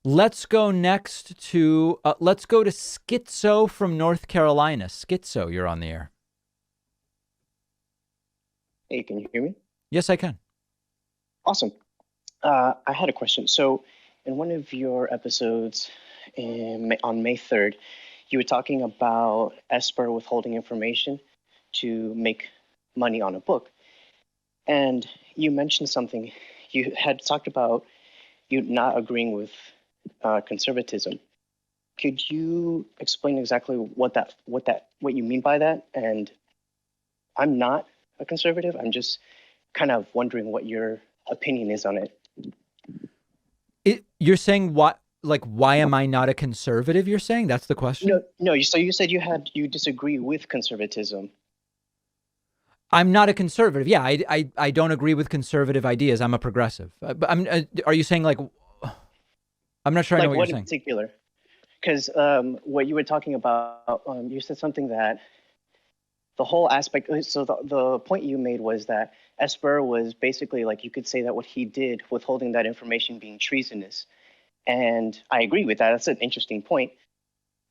Let's go next to let's go to Schizo from North Carolina. Schizo, you're on the air. Hey, can you hear me? Yes, I can. Awesome. I had a question. So, in one of your episodes on May 3rd, you were talking about Esper withholding information to make money on a book. And you mentioned something. You had talked about you not agreeing with conservatism. Could you explain exactly what you mean by that? And I'm not a conservative. I'm just kind of wondering what your opinion is on it. You're saying what? Like, why am I not a conservative? You're saying that's the question. No, no. So you said you disagree with conservatism. I'm not a conservative. Yeah, I don't agree with conservative ideas. I'm a progressive. But are you saying like? I'm not sure I know Like what you're what in saying. particular? Because what you were talking about, you said something that the whole aspect. So the point you made was that Esper was basically like you could say that what he did, withholding that information, being treasonous. And I agree with that. That's an interesting point.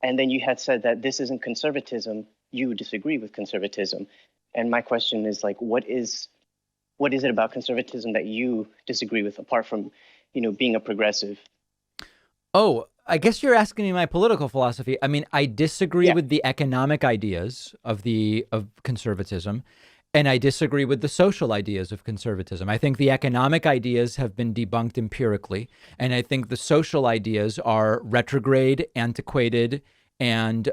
And then you had said that this isn't conservatism. You disagree with conservatism. And my question is like, what is it about conservatism that you disagree with, apart from, being a progressive? Oh, I guess you're asking me my political philosophy. I mean, I disagree Yeah. with the economic ideas of conservatism, and I disagree with the social ideas of conservatism. I think the economic ideas have been debunked empirically, and I think the social ideas are retrograde, antiquated, and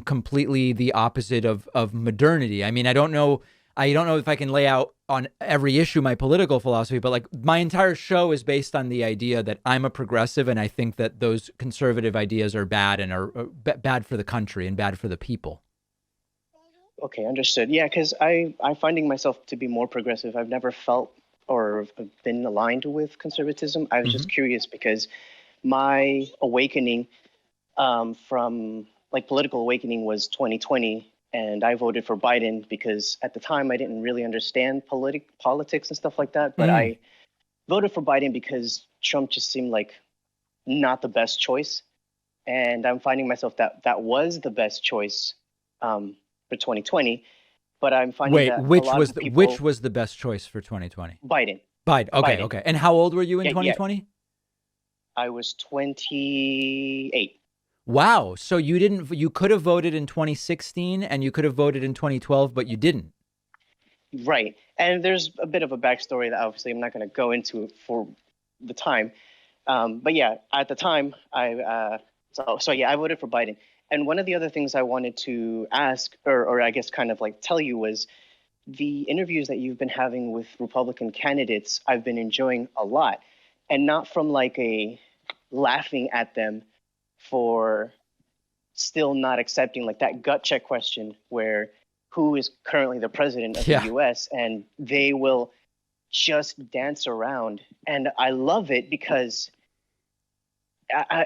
completely the opposite of modernity. I mean, I don't know if I can lay out on every issue my political philosophy, but like my entire show is based on the idea that I'm a progressive and I think that those conservative ideas are bad and are bad for the country and bad for the people. Okay, understood. Yeah, because I'm finding myself to be more progressive. I've never felt or been aligned with conservatism. I was Mm-hmm. just curious because my awakening from like political awakening was 2020, and I voted for Biden because at the time I didn't really understand politics and stuff like that. But Mm. I voted for Biden because Trump just seemed like not the best choice, and I'm finding myself that that was the best choice for 2020. But I'm finding Wait, that a lot of which people, was the best choice for 2020? Biden, Biden. Okay, Biden. okay. And how old were you in Yeah, yeah. 2020? I was 28. Wow. So you could have voted in 2016 and you could have voted in 2012, but you didn't. Right. And there's a bit of a backstory that obviously I'm not going to go into for the time. But yeah, at the time, so yeah, I voted for Biden. And one of the other things I wanted to ask, or I guess kind of like tell you, was the interviews that you've been having with Republican candidates. I've been enjoying a lot, and not from like a laughing at them for still not accepting like that gut check question where who is currently the president of the Yeah. US, and they will just dance around. And I love it because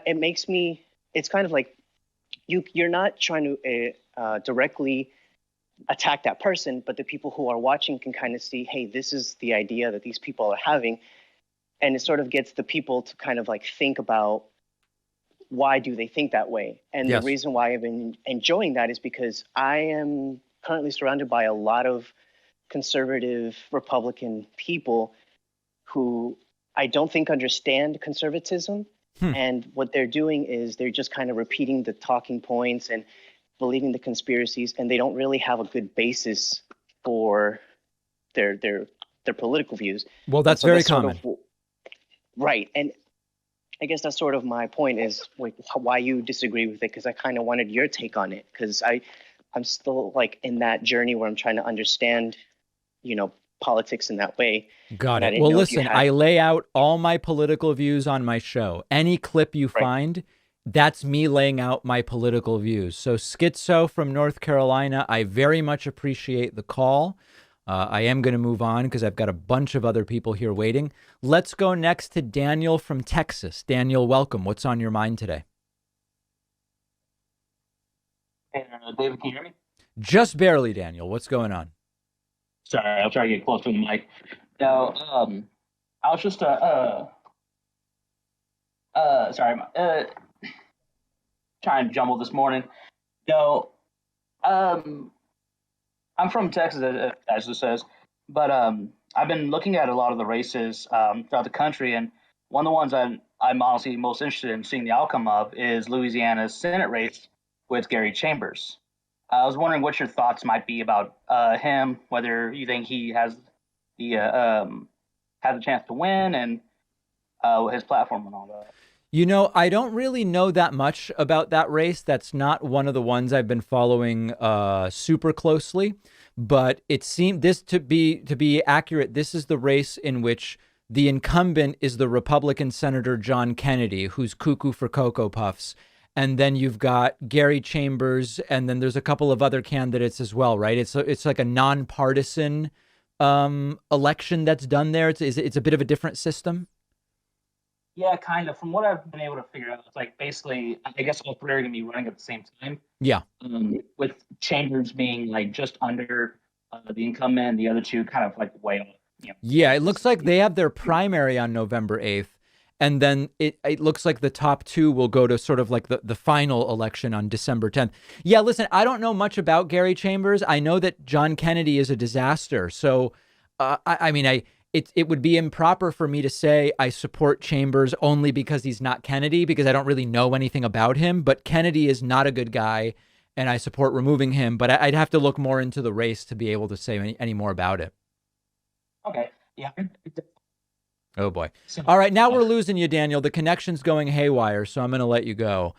it makes me, it's kind of like you're not trying to directly attack that person, but the people who are watching can kind of see, hey, this is the idea that these people are having. And it sort of gets the people to kind of like think about why do they think that way. And the Yes. reason why I've been enjoying that is because I am currently surrounded by a lot of conservative Republican people who I don't think understand conservatism. Hmm. And what they're doing is they're just kind of repeating the talking points and believing the conspiracies, and they don't really have a good basis for their their their political views. Well, And that's so very that's sort of common. right. And I guess that's sort of my point is like why you disagree with it, because I kind of wanted your take on it, because I'm still like in that journey where I'm trying to understand, you know, politics in that way, Got and I it. didn't Well, know if you listen, I had. lay out all my political views on my show. Any clip you Right. find, that's me laying out my political views. So, Schizo from North Carolina, I very much appreciate the call. I am going to move on because I've got a bunch of other people here waiting. Let's go next to Daniel from Texas. Daniel, welcome. What's on your mind today? Hey, David, can you hear me? Just barely, Daniel. What's going on? Sorry, I'll try to get closer to the mic. Now, I was just Sorry, trying to jumble this morning. No, um, I'm from Texas, as it says, but I've been looking at a lot of the races throughout the country, and one of the ones I'm honestly most interested in seeing the outcome of is Louisiana's Senate race with Gary Chambers. I was wondering what your thoughts might be about him, whether you think he has a chance to win, and his platform and all that. You know, I don't really know that much about that race. That's not one of the ones I've been following super closely, but it seemed this to be accurate. This is the race in which the incumbent is the Republican Senator John Kennedy, who's cuckoo for Cocoa Puffs. And then you've got Gary Chambers, and then there's a couple of other candidates as well, right? It's like a nonpartisan election that's done there. It's a bit of a different system. Yeah, kind of. From what I've been able to figure out, it's like basically, I guess all three are going to be running at the same time. Yeah. With Chambers being like just under the incumbent, the other two kind of like way off. Yeah, it looks like they have their primary on November 8th. And then it looks like the top two will go to sort of like the final election on December 10th. Yeah, listen, I don't know much about Gary Chambers. I know that John Kennedy is a disaster. So, I mean, it would be improper for me to say I support Chambers only because he's not Kennedy, because I don't really know anything about him. But Kennedy is not a good guy, and I support removing him. But I'd have to look more into the race to be able to say any more about it. Okay. Yeah. Oh, boy. All right. Now we're losing you, Daniel. The connection's going haywire, so I'm going to let you go.